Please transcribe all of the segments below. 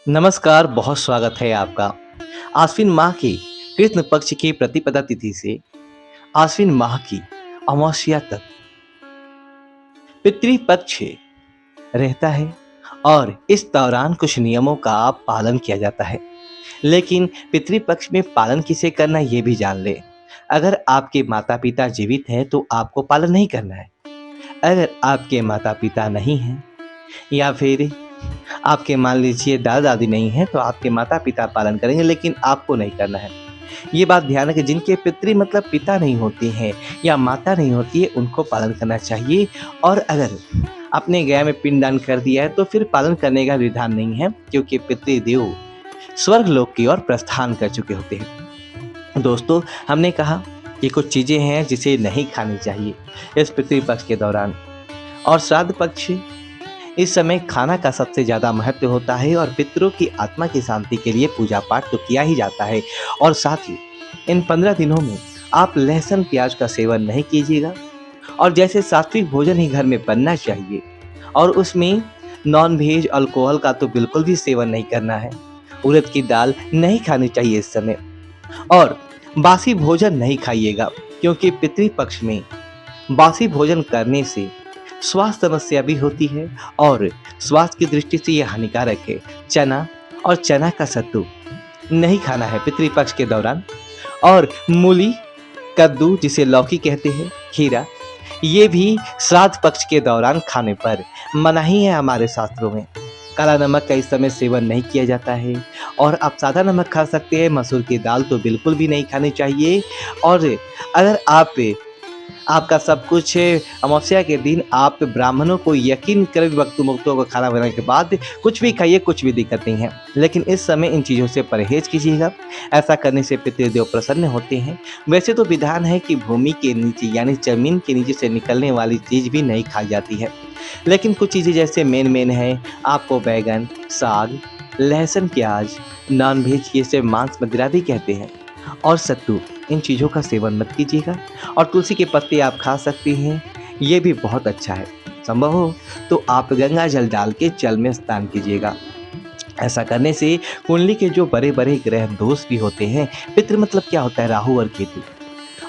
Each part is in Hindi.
नमस्कार, बहुत स्वागत है आपका। आश्विन माह के कृष्ण पक्ष की प्रतिपदा तिथि से आश्विन माह की अमावस्या तक पितृपक्ष रहता है और इस दौरान कुछ नियमों का पालन किया जाता है। लेकिन पितृपक्ष में पालन किसे करना ये भी जान लें। अगर आपके माता-पिता जीवित हैं तो आपको पालन नहीं करना है। अगर आपके माता-पिता नहीं हैं या फिर आपके मान लीजिए दादा-दादी नहीं हैं तो आपके माता-पिता पालन करेंगे लेकिन आपको नहीं करना है। ये बात ध्यान रखें जिनके पितृ मतलब पिता नहीं होते हैं या माता नहीं होती है उनको पालन करना चाहिए और अगर आपने गया में पिंडदान कर दिया है तो फिर पालन करने का विधान नहीं है क्योंकि पितृदेव स्वर्ग लोक की ओर प्रस्थान कर चुके होते हैं। दोस्तों, हमने कहा कि कुछ चीज़ें हैं जिसे नहीं खानी चाहिए इस पितृपक्ष के दौरान और श्राद्ध पक्ष इस समय खाना का सबसे ज़्यादा महत्व होता है और पितरों की आत्मा की शांति के लिए पूजा पाठ तो किया ही जाता है और साथ ही इन 15 दिनों में आप लहसुन प्याज का सेवन नहीं कीजिएगा और जैसे सात्विक भोजन ही घर में बनना चाहिए और उसमें नॉन वेज अल्कोहल का तो बिल्कुल भी सेवन नहीं करना है। उड़द की दाल नहीं खानी चाहिए इस समय और बासी भोजन नहीं खाइएगा क्योंकि पितृपक्ष में बासी भोजन करने से स्वास्थ्य समस्या भी होती है और स्वास्थ्य की दृष्टि से यह हानिकारक है। चना और चना का सत्तू नहीं खाना है पितृपक्ष के दौरान और मूली, कद्दू जिसे लौकी कहते हैं, खीरा ये भी श्राद्ध पक्ष के दौरान खाने पर मनाही है हमारे शास्त्रों में। काला नमक का इस समय सेवन नहीं किया जाता है और आप सादा नमक खा सकते हैं। मसूर की दाल तो बिल्कुल भी नहीं खानी चाहिए और अगर आपका सब कुछ अमावस्या के दिन आप ब्राह्मणों को यकीन करें वक्त मुक्तों को खाना बनाने के बाद कुछ भी खाइए, कुछ भी दिक्कत नहीं है। लेकिन इस समय इन चीज़ों से परहेज कीजिएगा। ऐसा करने से पितृदेव प्रसन्न होते हैं। वैसे तो विधान है कि भूमि के नीचे यानी जमीन के नीचे से निकलने वाली चीज़ भी नहीं खाई जाती है, लेकिन कुछ चीज़ें जैसे मेन है आपको बैगन, साग, लहसुन, प्याज, नॉन वेज ये सब मांस मदिरा भी कहते हैं और सत्तू इन चीज़ों का सेवन मत कीजिएगा और तुलसी के पत्ते आप खा सकते हैं, ये भी बहुत अच्छा है। संभव हो तो आप गंगा जल डाल के जल में स्नान कीजिएगा। ऐसा करने से कुंडली के जो बड़े-बड़े ग्रह दोष भी होते हैं, पितृ मतलब क्या होता है राहु और केतु,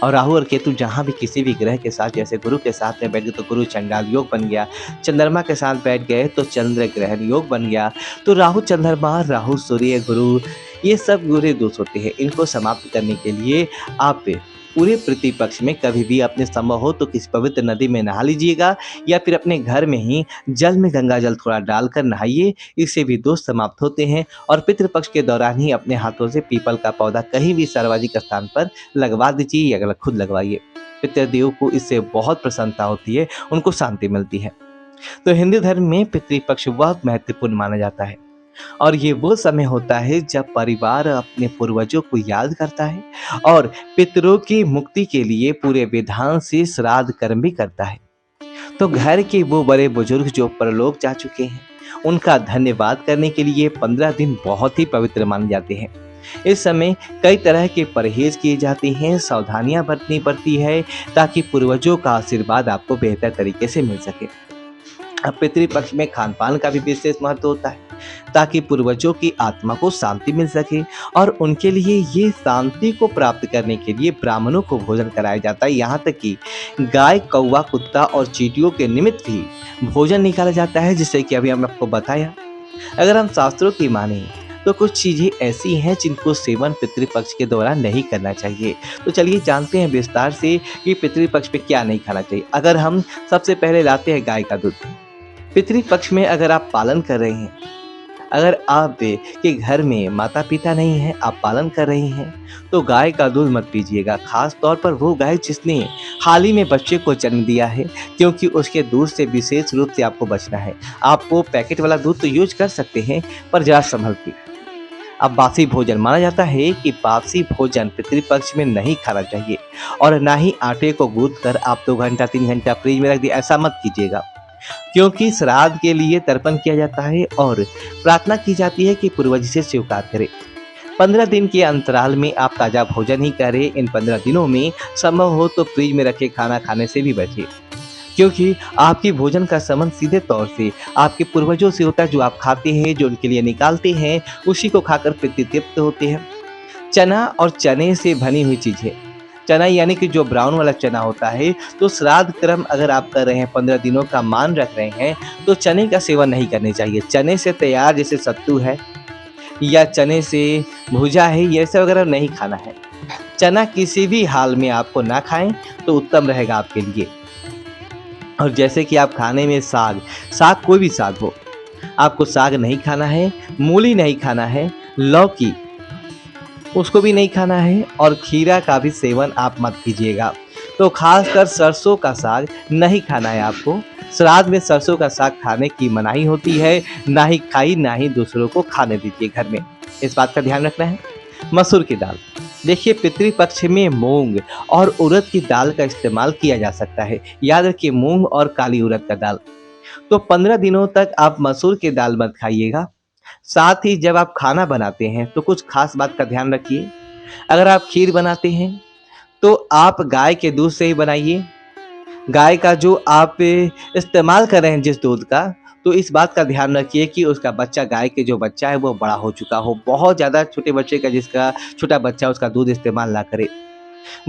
और राहु और केतु जहाँ भी किसी भी ग्रह के साथ जैसे गुरु के साथ में बैठ गए तो गुरु चंडाल योग बन गया, चंद्रमा के साथ बैठ गए तो चंद्र ग्रहण योग बन गया। तो राहु चंद्रमा, राहु सूर्य, गुरु ये सब बुरे दोष होते हैं। इनको समाप्त करने के लिए आप पूरे प्रतिपक्ष में कभी भी अपने संभव हो तो किसी पवित्र नदी में नहा लीजिएगा या फिर अपने घर में ही जल में गंगा जल थोड़ा डालकर नहाइए। इससे भी दोष समाप्त होते हैं और पितृपक्ष के दौरान ही अपने हाथों से पीपल का पौधा कहीं भी सार्वजनिक स्थान पर लगवा दीजिए या खुद लगवाइए। पितृदेव को इससे बहुत प्रसन्नता होती है, उनको शांति मिलती है। तो हिंदू धर्म में पितृपक्ष बहुत महत्वपूर्ण माना जाता है और ये वो समय होता है जब परिवार अपने पूर्वजों को याद करता है और पितरों की मुक्ति के लिए पूरे विधान से श्राद्ध कर्म भी करता है। तो घर के वो बड़े बुजुर्ग जो परलोक जा चुके हैं उनका धन्यवाद करने के लिए 15 दिन बहुत ही पवित्र माने जाते हैं। इस समय कई तरह के परहेज किए जाते हैं, सावधानियां बरतनी पड़ती है ताकि पूर्वजों का आशीर्वाद आपको बेहतर तरीके से मिल सके। अब पितृपक्ष में खान पान का भी विशेष महत्व होता है ताकि पूर्वजों की आत्मा को शांति मिल सके और उनके लिए ये शांति को प्राप्त करने के लिए ब्राह्मणों को भोजन कराया जाता है। यहाँ तक कि गाय, कौवा, कुत्ता और चींटियों के निमित्त भी भोजन निकाला जाता है, जिससे कि अभी हमने आपको बताया। अगर हम शास्त्रों की माने तो कुछ चीज़ें ऐसी हैं जिनको सेवन पितृपक्ष के दौरान नहीं करना चाहिए। तो चलिए जानते हैं विस्तार से कि पितृपक्ष में क्या नहीं खाना चाहिए। अगर हम सबसे पहले लाते हैं गाय का दूध। पितृपक्ष में अगर आप पालन कर रहे हैं, अगर आप के घर में माता पिता नहीं हैं, आप पालन कर रहे हैं तो गाय का दूध मत पीजिएगा। खास तौर पर वो गाय जिसने हाल ही में बच्चे को जन्म दिया है, क्योंकि उसके दूध से विशेष रूप से आपको बचना है। आप वो पैकेट वाला दूध तो यूज कर सकते हैं पर जरा संभल के। अब बासी भोजन माना जाता है कि बासी भोजन पितृपक्ष में नहीं खाना चाहिए और ना ही आटे को गूंथ कर आप 2 घंटा 3 घंटा फ्रिज में रख दिए, ऐसा मत कीजिएगा क्योंकि श्राद्ध के लिए तर्पण किया जाता है और प्रार्थना की जाती है कि पूर्वज से स्वीकार करे। 15 दिन के अंतराल में आप ताज़ा भोजन ही करें। इन 15 दिनों में संभव हो तो फ्रिज में रखे खाना खाने से भी बचिए क्योंकि आपकी भोजन का संबंध सीधे तौर से आपके पूर्वजों से होता है। जो आप खाते हैं, जो उनके लिए निकालते हैं, उसी को खाकर पितृ तृप्त होते हैं। चना और चने से बनी हुई चीज़ें, चना यानी कि जो ब्राउन वाला चना होता है, तो श्राद्ध कर्म अगर आप कर रहे हैं, 15 दिनों का मान रख रहे हैं, तो चने का सेवन नहीं करनी चाहिए। चने से तैयार जैसे सत्तू है या चने से भुजा है, ये सब वगैरह नहीं खाना है। चना किसी भी हाल में आपको ना खाएं तो उत्तम रहेगा आपके लिए। और जैसे कि आप खाने में साग, साग कोई भी साग हो, आपको साग नहीं खाना है, मूली नहीं खाना है, लौकी उसको भी नहीं खाना है, और खीरा का भी सेवन आप मत कीजिएगा। तो खासकर सरसों का साग नहीं खाना है आपको। श्राद्ध में सरसों का साग खाने की मनाही होती है, ना ही खाई ना ही दूसरों को खाने दीजिए घर में, इस बात का ध्यान रखना है। मसूर की दाल, देखिए पितृपक्ष में मूंग और उड़द की दाल का इस्तेमाल किया जा सकता है। याद रखिए, मूंग और काली उड़द का दाल। तो 15 दिनों तक आप मसूर की दाल मत खाइएगा। साथ ही जब आप खाना बनाते हैं तो कुछ खास बात का ध्यान रखिए। अगर आप खीर बनाते हैं तो आप गाय के दूध से ही बनाइए। गाय का जो आप इस्तेमाल कर रहे हैं जिस दूध का, तो इस बात का ध्यान रखिए कि उसका बच्चा, गाय के जो बच्चा है वो बड़ा हो चुका हो। बहुत ज़्यादा छोटे बच्चे का, जिसका छोटा बच्चा है, उसका दूध इस्तेमाल ना करें।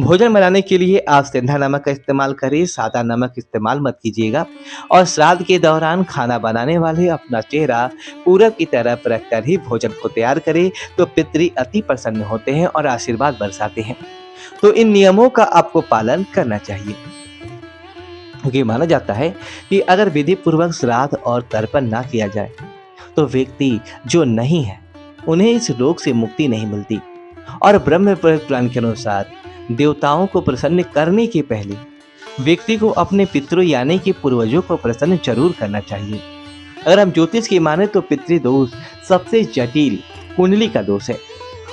भोजन बनाने के लिए आप सेंधा नमक का इस्तेमाल करें, सादा नमक इस्तेमाल मत कीजिएगा। और श्राद्ध के दौरान खाना बनाने वाले अपना चेहरा पूरब की तरफ रखकर ही भोजन को तैयार करें, तो पितृ अति प्रसन्न होते हैं और आशीर्वाद बरसाते हैं। तो इन नियमों का आपको पालन करना चाहिए, क्योंकि माना जाता है कि अगर विधि पूर्वक श्राद्ध और तर्पण ना किया जाए तो व्यक्ति जो नहीं है उन्हें इस रोग से मुक्ति नहीं मिलती। और ब्रह्म पुराण के अनुसार देवताओं को प्रसन्न करने के पहले व्यक्ति को अपने पितरों यानी कि पूर्वजों को प्रसन्न जरूर करना चाहिए। अगर हम ज्योतिष की माने तो पितृदोष सबसे जटिल कुंडली का दोष है,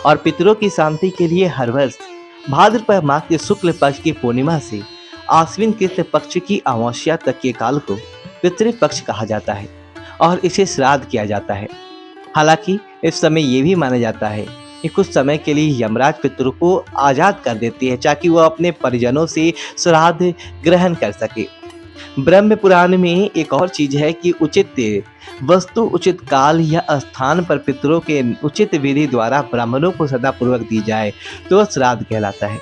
और पितरों की शांति के लिए हर वर्ष भाद्रपद मास के शुक्ल पक्ष की पूर्णिमा से आश्विन कृष्ण पक्ष की अमावस्या तक के काल को पितृपक्ष कहा जाता है और इसे श्राद्ध किया जाता है। हालांकि इस समय ये भी माना जाता है कि कुछ समय के लिए यमराज पितरों को आजाद कर देती है, ताकि वह अपने परिजनों से श्राद्ध ग्रहण कर सके। ब्रह्म पुराण में एक और चीज है कि उचित वस्तु, उचित काल या स्थान पर पितरों के उचित विधि द्वारा ब्राह्मणों को सदा पूर्वक दी जाए तो श्राद्ध कहलाता है।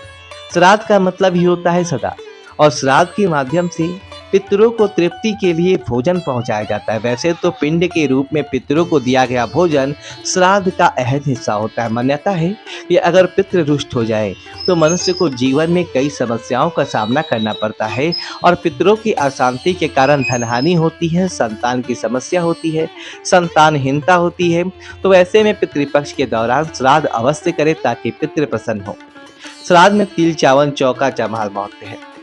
श्राद्ध का मतलब ही होता है सदा, और श्राद्ध के माध्यम से पितरों को तृप्ति के लिए भोजन पहुंचाया जाता है। वैसे तो पिंड के रूप में पितरों को दिया गया भोजन श्राद्ध का अहम हिस्सा होता है। मान्यता है कि अगर पितृ रुष्ट हो जाए तो मनुष्य को जीवन में कई समस्याओं का सामना करना पड़ता है, और पितरों की अशांति के कारण धनहानि होती है, संतान की समस्या होती है, संतानहीनता होती है। तो ऐसे में पितृपक्ष के दौरान श्राद्ध अवश्य करें ताकि पितृ प्रसन्न हो। श्राद्ध में तिल, चावल, चौका, चमार महत्व है।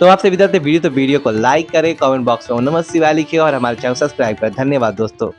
तो आपसे विदा वीडियो को लाइक करें, कमेंट बॉक्स में ओम नमः शिवाय लिखें और हमारे चैनल सब्सक्राइब करें। धन्यवाद दोस्तों।